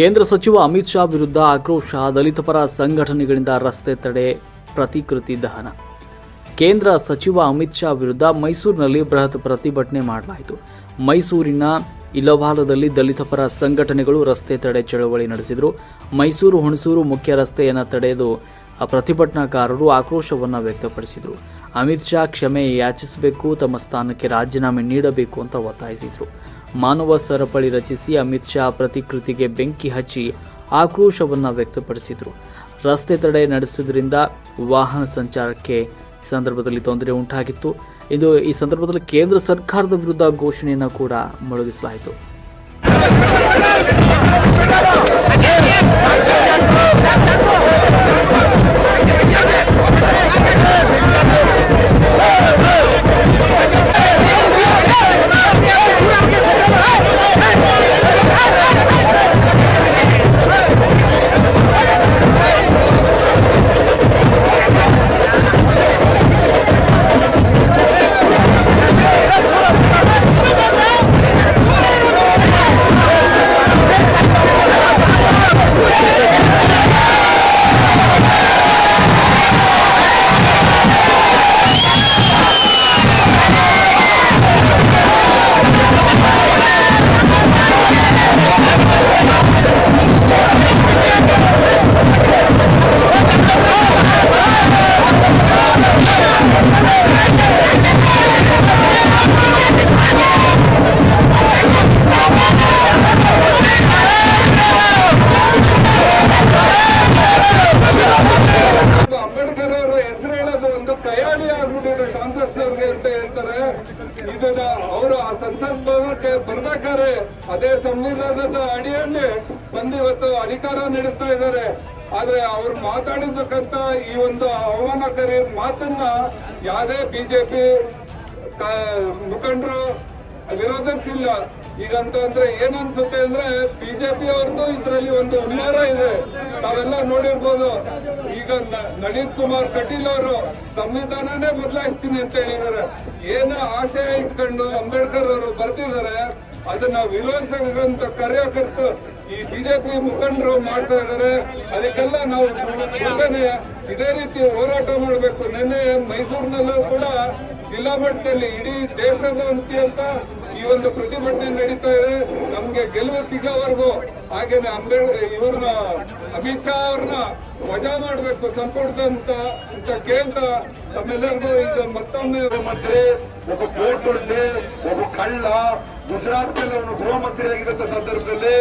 ಕೇಂದ್ರ ಸಚಿವ ಅಮಿತ್ ಶಾ ವಿರುದ್ಧ ಆಕ್ರೋಶ, ದಲಿತ ಪರ ಸಂಘಟನೆಗಳಿಂದ ರಸ್ತೆ ತಡೆ, ಪ್ರತಿಕೃತಿ ದಹನ. ಕೇಂದ್ರ ಸಚಿವ ಅಮಿತ್ ಶಾ ವಿರುದ್ಧ ಮೈಸೂರಿನಲ್ಲಿ ಬೃಹತ್ ಪ್ರತಿಭಟನೆ ಮಾಡಲಾಯಿತು. ಮೈಸೂರಿನ ಇಲವಾಲದಲ್ಲಿ ದಲಿತ ಪರ ಸಂಘಟನೆಗಳು ರಸ್ತೆ ತಡೆ ಚಳವಳಿ ನಡೆಸಿದರು. ಮೈಸೂರು ಹುಣಸೂರು ಮುಖ್ಯ ರಸ್ತೆಯನ್ನು ತಡೆದು ಪ್ರತಿಭಟನಾಕಾರರು ಆಕ್ರೋಶವನ್ನು ವ್ಯಕ್ತಪಡಿಸಿದರು. ಅಮಿತ್ ಶಾ ಕ್ಷಮೆ ಯಾಚಿಸಬೇಕು, ತಮ್ಮ ಸ್ಥಾನಕ್ಕೆ ರಾಜೀನಾಮೆ ನೀಡಬೇಕು ಅಂತ ಒತ್ತಾಯಿಸಿದರು. ಮಾನವ ಸರಪಳಿ ರಚಿಸಿ ಅಮಿತ್ ಶಾ ಪ್ರತಿಕೃತಿಗೆ ಬೆಂಕಿ ಹಚ್ಚಿ ಆಕ್ರೋಶವನ್ನು ವ್ಯಕ್ತಪಡಿಸಿದರು. ರಸ್ತೆ ತಡೆ ನಡೆಸಿದ್ರಿಂದ ವಾಹನ ಸಂಚಾರಕ್ಕೆ ಸಂದರ್ಭದಲ್ಲಿ ತೊಂದರೆ ಉಂಟಾಗಿತ್ತು. ಈ ಸಂದರ್ಭದಲ್ಲಿ ಕೇಂದ್ರ ಸರ್ಕಾರದ ವಿರುದ್ಧ ಘೋಷಣೆಯನ್ನು ಕೂಡ ಮೊಳಗಿಸಲಾಯಿತು. ಇದನ್ನ ಅವರು ಆ ಸಂಸತ್ ಭವನಕ್ಕೆ ಬರ್ಬೇಕಾದ್ರೆ ಅದೇ ಸಂವಿಧಾನದ ಅಡಿಯಲ್ಲಿ ಬಂದು ಇವತ್ತು ಅಧಿಕಾರ ನಡೆಸ್ತಾ ಇದ್ದಾರೆ. ಆದ್ರೆ ಅವ್ರು ಮಾತಾಡಿರ್ತಕ್ಕಂತ ಈ ಒಂದು ಅವಮಾನಕಾರಿ ಮಾತನ್ನ ಯಾವುದೇ ಬಿಜೆಪಿ ಮುಖಂಡರು ವಿರೋಧಿಸಿಲ್ಲ. ಈಗಂತಂದ್ರೆ ಏನನ್ಸುತ್ತೆ ಅಂದ್ರೆ ಬಿಜೆಪಿ ಅವ್ರದ್ದು ಇದರಲ್ಲಿ ಒಂದು ಹುನ್ನಾರ ಇದೆ. ನಾವೆಲ್ಲ ನೋಡಿರ್ಬೋದು. ಈಗ ನಳಿನ್ ಕುಮಾರ್ ಕಟೀಲ್ ಅವರು ಸಂವಿಧಾನನೇ ಬದಲಾಯಿಸ್ತೀನಿ ಅಂತ ಹೇಳಿದ್ದಾರೆ. ಏನು ಆಶಯ ಇಟ್ಕೊಂಡು ಅಂಬೇಡ್ಕರ್ ಅವರು ಬರ್ತಿದ್ದಾರೆ, ಅದನ್ನ ವಿರೋಧಿಸಬೇಕಂತ ಕಾರ್ಯಕರ್ತರು ಈ ಬಿಜೆಪಿ ಮುಖಂಡರು ಮಾಡ್ತಾ ಇದ್ದಾರೆ. ಅದಕ್ಕೆಲ್ಲ ನಾವು ಇದೇ ರೀತಿ ಹೋರಾಟ ಮಾಡಬೇಕು. ನಿನ್ನೆ ಮೈಸೂರಿನಲ್ಲೂ ಕೂಡ ಜಿಲ್ಲಾ ಮಟ್ಟದಲ್ಲಿ ಇಡೀ ದೇಶದ ಅಂತ ಈ ಒಂದು ಪ್ರತಿಭಟನೆ ನಡೀತಾ ಇದೆ. ನಮ್ಗೆ ಗೆಲುವು ಸಿಗೋವರೆಗೂ ಹಾಗೇನೆ ಇವ್ರನ್ನ ಅಮಿತ್ ಶಾ ಅವ್ರನ್ನ ವಜಾ ಮಾಡಬೇಕು ಸಂಪುಟದಂತ ಅಂತ ಕೇಳ್ತಾ ತಮ್ಮೆಲ್ಲರಿಗೂ ಈಗ ಮತ್ತೊಮ್ಮೆ ಮಂತ್ರಿ ಒಬ್ಬ ಕೋರ್ಟ್ ಒಬ್ಬ ಕಳ್ಳ ಗುಜರಾತ್ ಗೃಹ ಮಂತ್ರಿ ಆಗಿದ್ದಂತ ಸಂದರ್ಭದಲ್ಲಿ